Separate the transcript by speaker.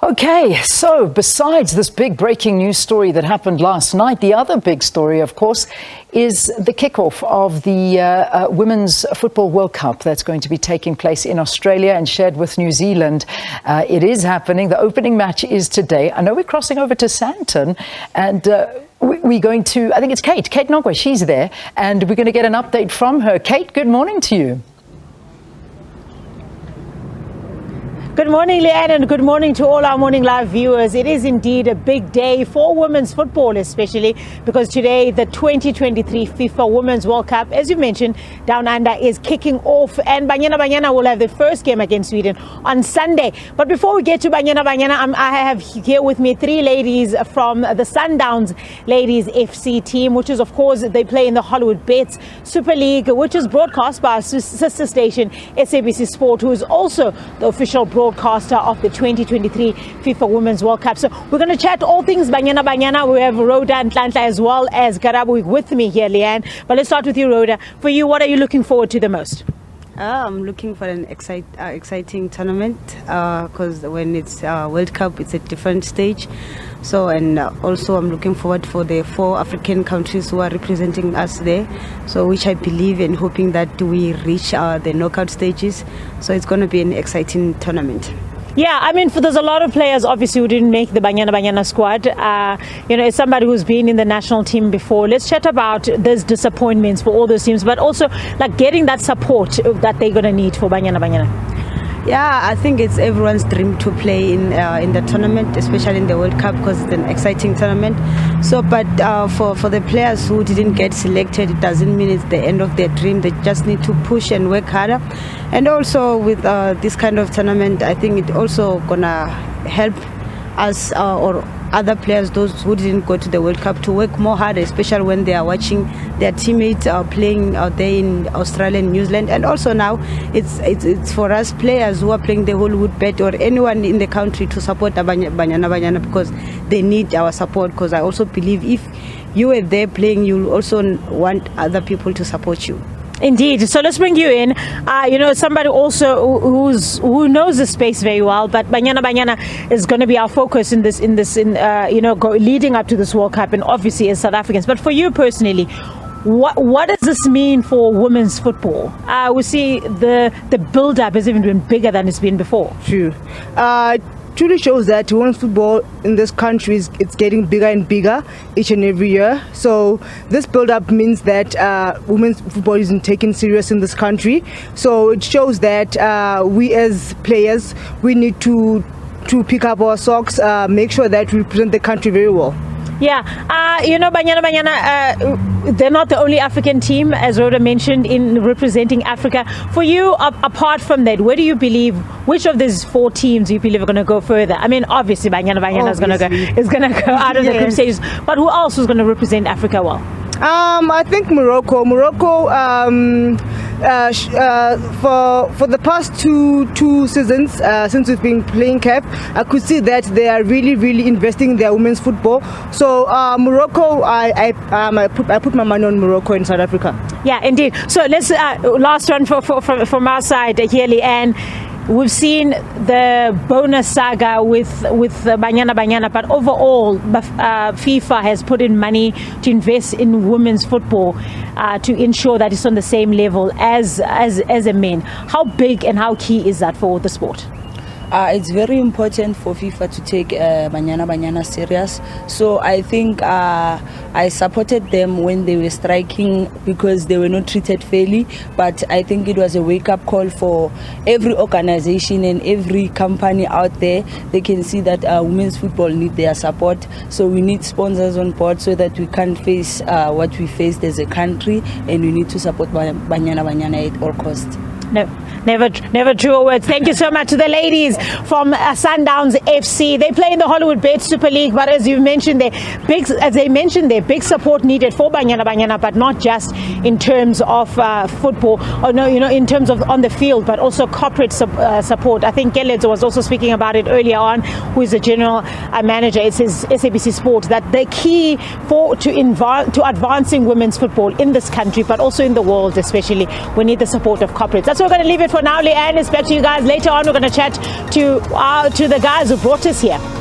Speaker 1: Okay, so besides this big breaking news story that happened last night, the other big story, of course, is the kickoff of the Women's Football World Cup that's going to be taking place in Australia and shared with New Zealand. It is happening. The opening match is today. I know we're crossing over to Sandton and we're going to, I think it's Kate Nokwe, she's there, and we're going to get an update from her. Kate, good morning to you.
Speaker 2: Good morning, Leanne, and good morning to all our Morning Live viewers. It is indeed a big day for women's football, especially because today the 2023 FIFA Women's World Cup, as you mentioned, Down Under is kicking off, and Banyana will have the first game against Sweden on Sunday. But before we get to Banyana, I have here with me three ladies from the Sundowns Ladies FC team, which is, of course, they play in the Hollywood Bets Super League, which is broadcast by our sister station, SABC Sport, who is also the official broadcaster of the 2023 FIFA Women's World Cup. So we're going to chat all things Banyana. We have Rhoda and Tlantla as well as Garabu with me here, Leanne. But let's start with you, Rhoda. For you, what are you looking forward to the most?
Speaker 3: I'm looking for an exciting tournament because when it's World Cup, it's a different stage. So, and also I'm looking forward for the 4 African countries who are representing us there. So, which I believe and hoping that we reach the knockout stages. So, it's going to be an exciting tournament.
Speaker 2: Yeah, I mean, there's a lot of players, obviously, who didn't make the Banyana squad. As somebody who's been in the national team before, let's chat about those disappointments for all those teams, but also like getting that support that they're going to need for Banyana.
Speaker 3: Yeah, I think it's everyone's dream to play in the tournament, especially in the World Cup, because it's an exciting tournament. So, but for the players who didn't get selected, it doesn't mean it's the end of their dream. They just need to push and work harder. And also with this kind of tournament, I think it also gonna help us or other players, those who didn't go to the World Cup, to work more hard, especially when they are watching their teammates playing out there in Australia and New Zealand. And also now it's for us players who are playing the Hollywood Bet or anyone in the country to support Banyana because they need our support. Because I also believe if you are there playing, you'll also want other people to support you.
Speaker 2: Indeed. So let's bring you in. Somebody also who knows the space very well. But Banyana is going to be our focus in leading up to this World Cup, and obviously as South Africans. But for you personally, what does this mean for women's football? We see the build-up has even been bigger than it's been before.
Speaker 4: True. Truly shows that women's football in this country it's getting bigger and bigger each and every year. So this build-up means that women's football isn't taken serious in this country. So it shows that we as players, we need to pick up our socks, make sure that we represent the country very well.
Speaker 2: Yeah, Banyana, they're not the only African team, as Rhoda mentioned, in representing Africa. For you, apart from that, where do you believe, which of these 4 teams do you believe are going to go further? I mean, obviously Banyana is going to go out of the group stages, but who else is going to represent Africa well?
Speaker 4: I think Morocco. For the past two seasons since we've been playing CAF, I could see that they are really investing in their women's football. So Morocco, I put my money on Morocco in South Africa.
Speaker 2: Yeah, indeed. So let's last one from our side here, Leanne. We've seen the bonus saga with Banyana, but overall, FIFA has put in money to invest in women's football to ensure that it's on the same level as a men. How big and how key is that for the sport?
Speaker 5: It's very important for FIFA to take Banyana serious. So I think I supported them when they were striking because they were not treated fairly. But I think it was a wake-up call for every organization and every company out there. They can see that women's football need their support. So we need sponsors on board so that we can't face what we faced as a country, and we need to support Banyana at all costs.
Speaker 2: No, never true words. Thank you so much to the ladies from Sundowns FC. They play in the Hollywood Bet Super League, but as you mentioned, big support needed for Banyana, but not just in terms of football, or in terms of on the field, but also corporate support. I think Geled was also speaking about it earlier on, who is the general manager. It says SABC Sport that the key to advancing women's football in this country, but also in the world, especially, we need the support of corporates. That's where we're going to leave it it for now, Leanne. It's back to you guys. Later on, we're going to chat to the guys who brought us here.